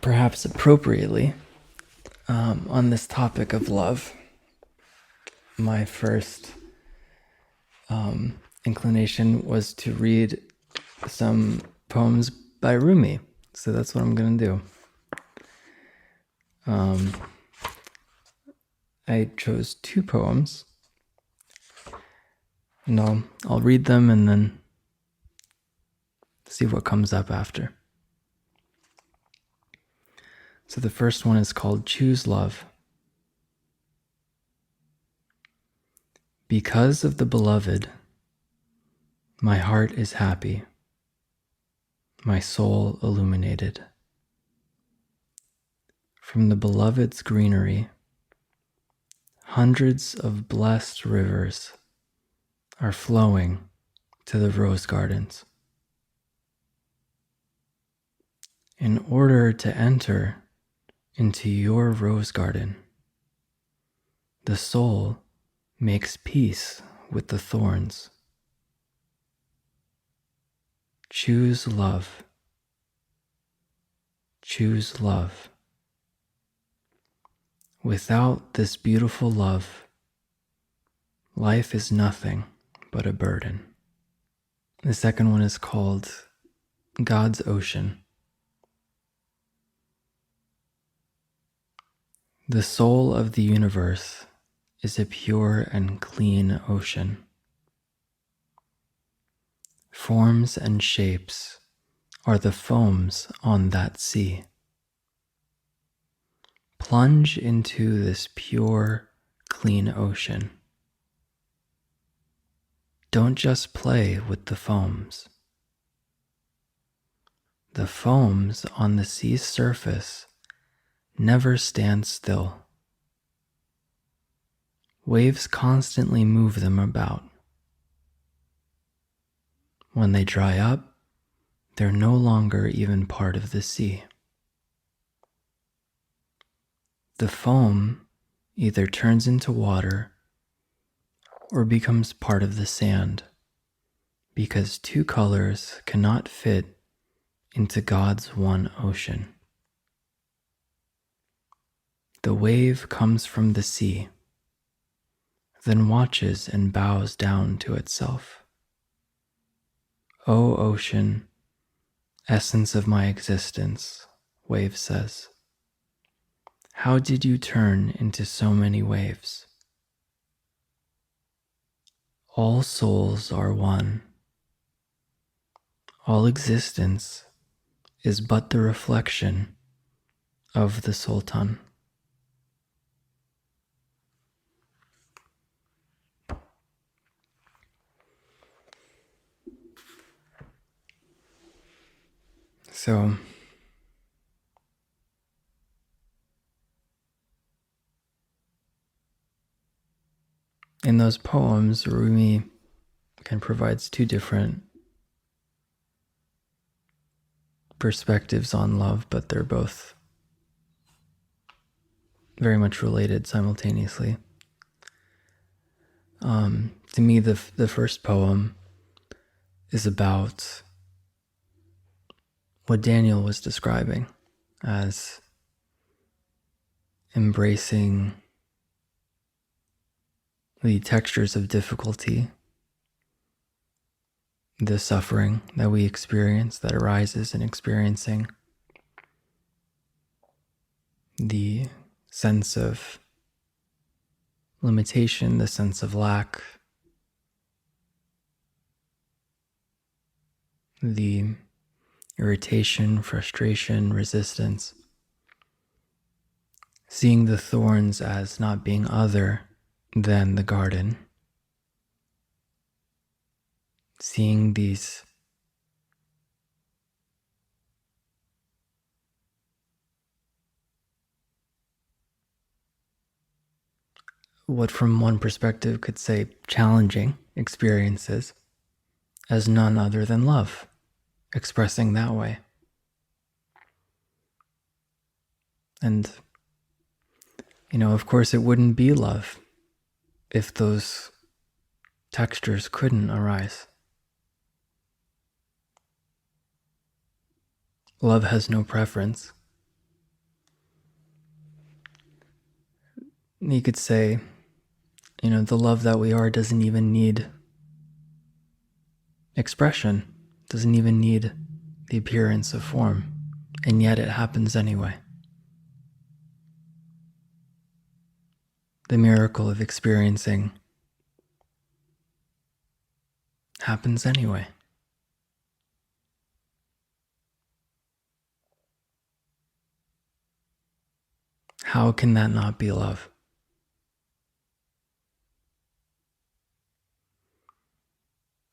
perhaps appropriately, on this topic of love, my first inclination was to read some poems by Rumi. So that's what I'm going to do. I chose two poems, and I'll read them and then see what comes up after. So the first one is called Choose Love. Because of the beloved, my heart is happy, my soul illuminated. From the beloved's greenery, hundreds of blessed rivers are flowing to the rose gardens. In order to enter into your rose garden, the soul makes peace with the thorns. Choose love. Choose love. Without this beautiful love, life is nothing but a burden. The second one is called God's Ocean. The soul of the universe is a pure and clean ocean. Forms and shapes are the foams on that sea. Plunge into this pure, clean ocean. Don't just play with the foams. The foams on the sea's surface never stand still. Waves constantly move them about. When they dry up, they're no longer even part of the sea. The foam either turns into water or becomes part of the sand, because two colors cannot fit into God's one ocean. The wave comes from the sea, then watches and bows down to itself. O ocean, essence of my existence, wave says, how did you turn into so many waves? All souls are one. All existence is but the reflection of the Sultan. So, in those poems, Rumi provides two different perspectives on love, but they're both very much related simultaneously. To me, the first poem is about what Daniel was describing as embracing the textures of difficulty, the suffering that we experience, that arises in experiencing the sense of limitation, the sense of lack, the irritation, frustration, resistance, seeing the thorns as not being other than the garden, seeing these what from one perspective could say challenging experiences as none other than love, expressing that way. And, of course it wouldn't be love if those textures couldn't arise. Love has no preference. You could say, the love that we are doesn't even need expression, doesn't even need the appearance of form, and yet it happens anyway. The miracle of experiencing happens anyway. How can that not be love?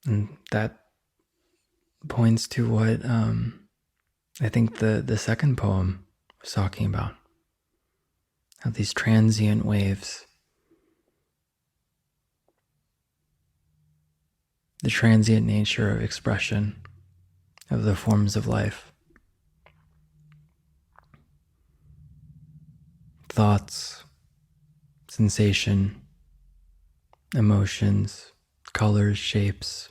And that points to what I think the second poem was talking about. How these transient waves, the transient nature of expression of the forms of life, thoughts, sensation, emotions, colors, shapes,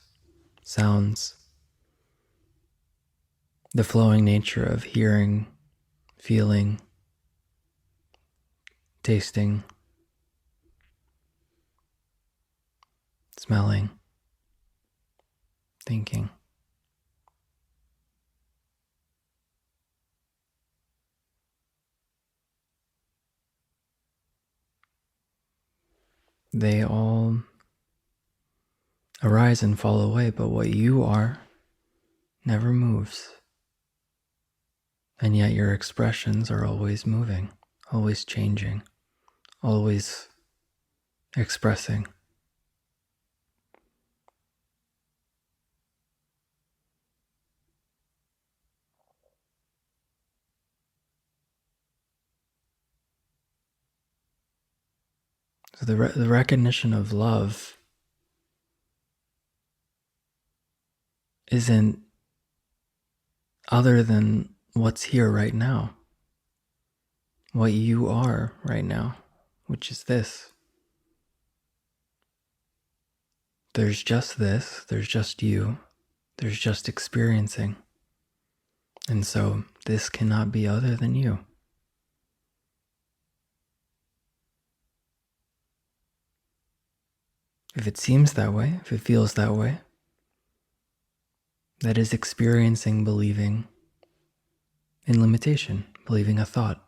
sounds, the flowing nature of hearing, feeling, tasting, smelling, thinking. They all arise and fall away, but what you are never moves. And yet your expressions are always moving, always changing, always expressing. So the recognition of love isn't other than what's here right now, what you are right now, which is this. There's just this, there's just you, there's just experiencing. And so this cannot be other than you. If it seems that way, if it feels that way, that is experiencing believing in limitation, believing a thought.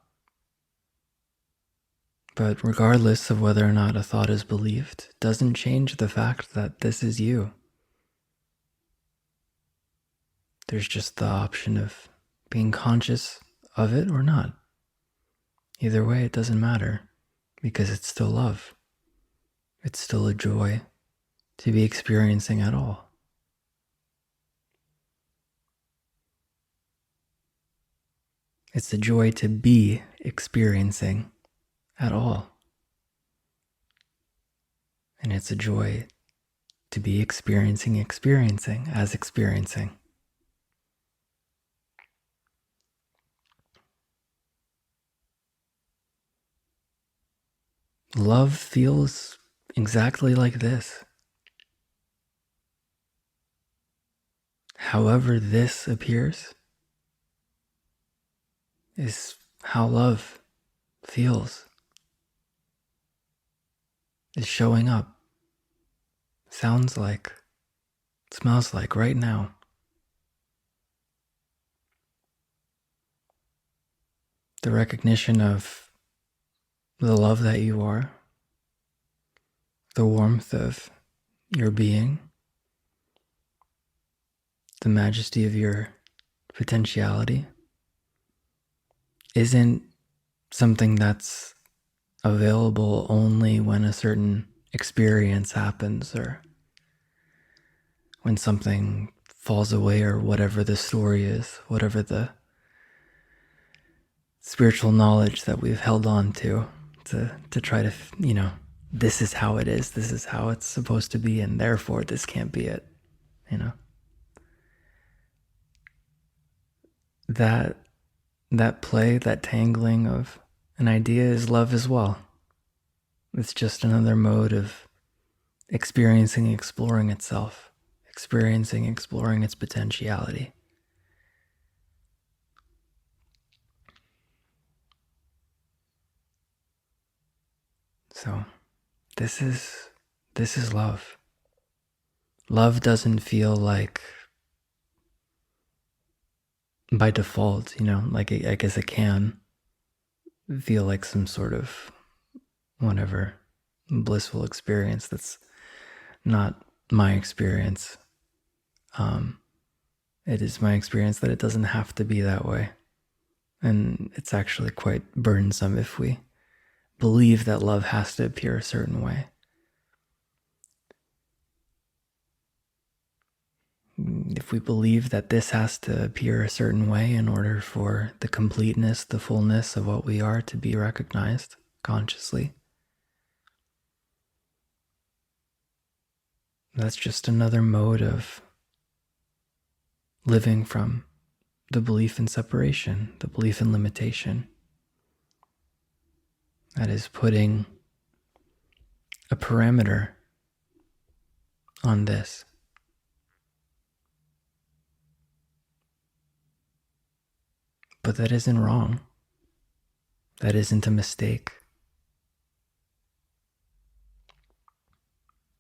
But regardless of whether or not a thought is believed, it doesn't change the fact that this is you. There's just the option of being conscious of it or not. Either way, it doesn't matter, because it's still love. It's still a joy to be experiencing at all. It's a joy to be experiencing at all. And it's a joy to be experiencing as experiencing. Love feels exactly like this. However this appears is how love feels, is showing up, sounds like, smells like right now. The recognition of the love that you are, the warmth of your being, the majesty of your potentiality, isn't something that's available only when a certain experience happens or when something falls away or whatever the story is, whatever the spiritual knowledge that we've held on to try to, this is how it is, this is how it's supposed to be, and therefore this can't be it, That play, that tangling of an idea is love as well. It's just another mode of experiencing, exploring itself, experiencing, exploring its potentiality. So this is love. Love doesn't feel like by default, like I guess it can feel like some sort of whatever blissful experience. That's not my experience. It is my experience that it doesn't have to be that way. And it's actually quite burdensome if we believe that love has to appear a certain way. If we believe that this has to appear a certain way in order for the completeness, the fullness of what we are to be recognized consciously, that's just another mode of living from the belief in separation, the belief in limitation. That is putting a parameter on this. But that isn't wrong. That isn't a mistake.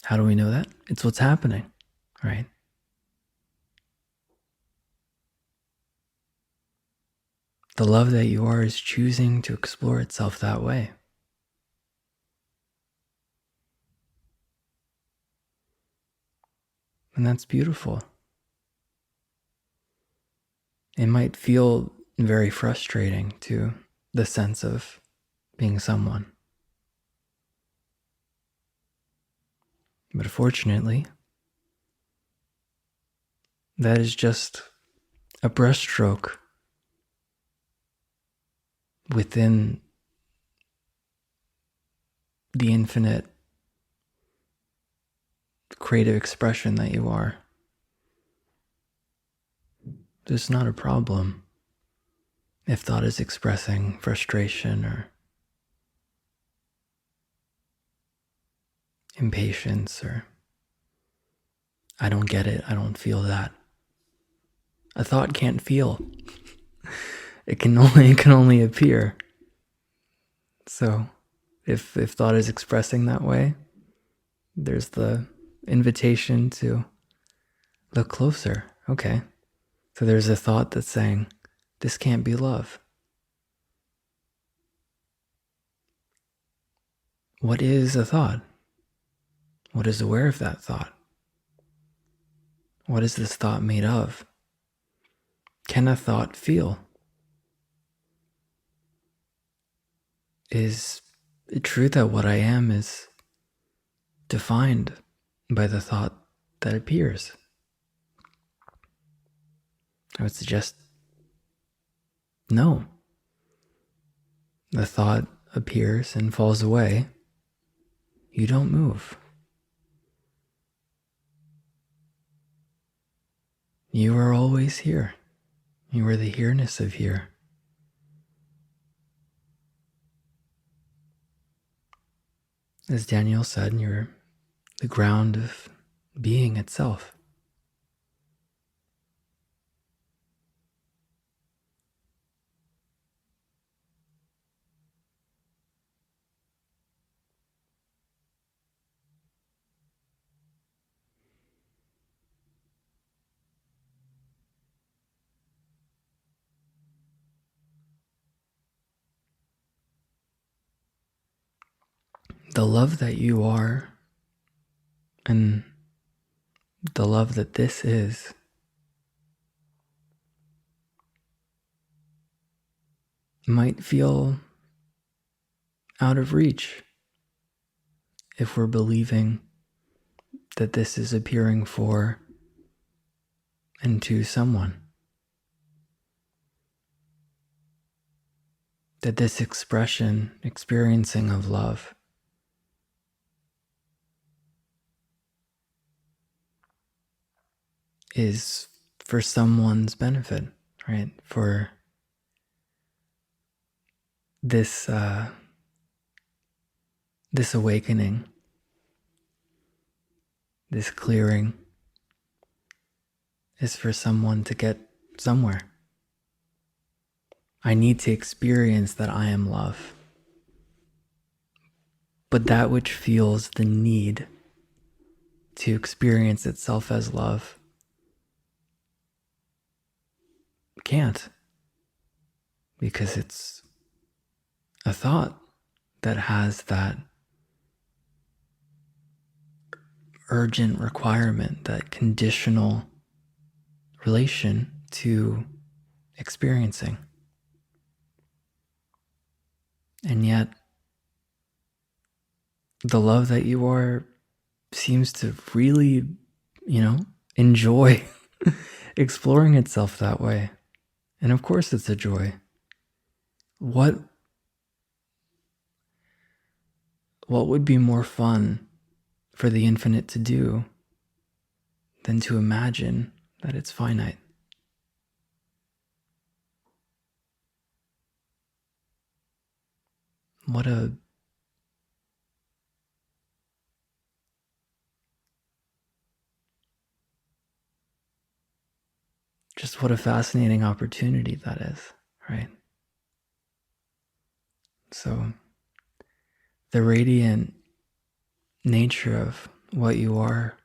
How do we know that? It's what's happening, right? The love that you are is choosing to explore itself that way. And that's beautiful. It might feel very frustrating to the sense of being someone. But fortunately, that is just a brushstroke within the infinite creative expression that you are. There's not a problem if thought is expressing frustration or impatience or I don't get it, I don't feel that. A thought can't feel. It can only appear. So if thought is expressing that way, there's the invitation to look closer. Okay. So there's a thought that's saying, this can't be love. What is a thought? What is aware of that thought? What is this thought made of? Can a thought feel? Is it true that what I am is defined by the thought that appears? I would suggest no. The thought appears and falls away. You don't move. You are always here. You are the here-ness of here. As Daniel said, you're the ground of being itself. The love that you are and the love that this is might feel out of reach if we're believing that this is appearing for and to someone. That this experiencing of love is for someone's benefit, right? For this awakening, this clearing is for someone to get somewhere. I need to experience that I am love. But that which feels the need to experience itself as love can't, because it's a thought that has that urgent requirement, that conditional relation to experiencing. And yet, the love that you are seems to really, enjoy exploring itself that way. And of course, it's a joy. What would be more fun for the infinite to do than to imagine that it's finite? What a fascinating opportunity that is, right? So the radiant nature of what you are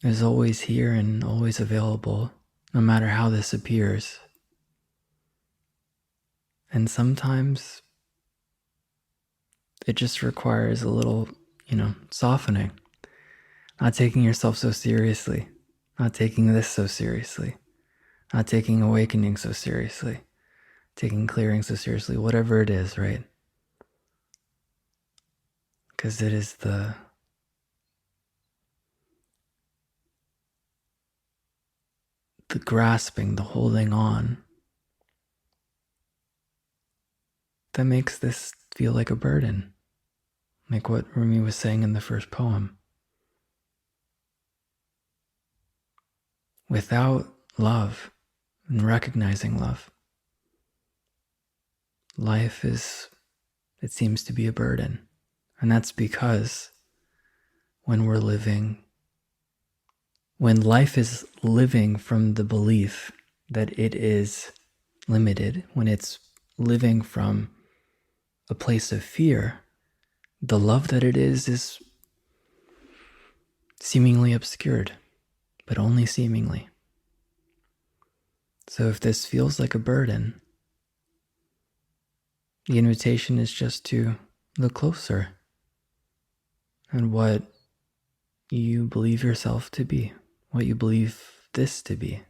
is always here and always available, no matter how this appears. And sometimes it just requires a little, softening, not taking yourself so seriously, not taking this so seriously, not taking awakening so seriously, taking clearing so seriously, whatever it is, right? Because it is the grasping, the holding on that makes this feel like a burden, like what Rumi was saying in the first poem. Without love and recognizing love, life it seems to be a burden. And that's because when life is living from the belief that it is limited, when it's living from a place of fear, the love that it is seemingly obscured, but only seemingly. So if this feels like a burden, the invitation is just to look closer at what you believe yourself to be, what you believe this to be.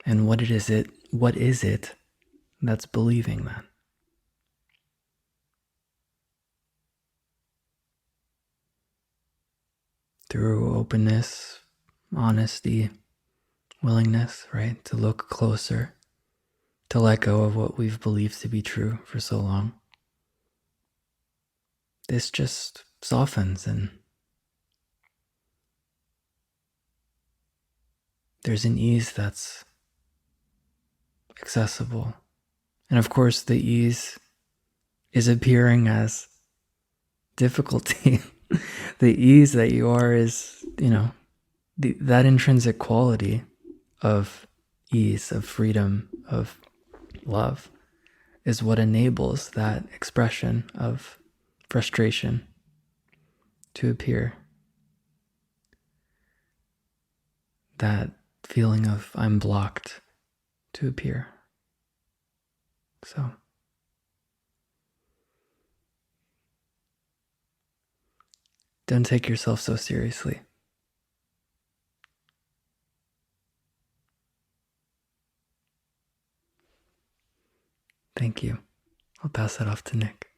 And what is it that's believing that? Through openness, honesty, willingness, right? To look closer, to let go of what we've believed to be true for so long. This just softens, and there's an ease that's accessible. And of course, the ease is appearing as difficulty. The ease that you are is, that intrinsic quality of ease, of freedom, of love is what enables that expression of frustration to appear. That feeling of I'm blocked to appear. So don't take yourself so seriously. Thank you. I'll pass it off to Nick.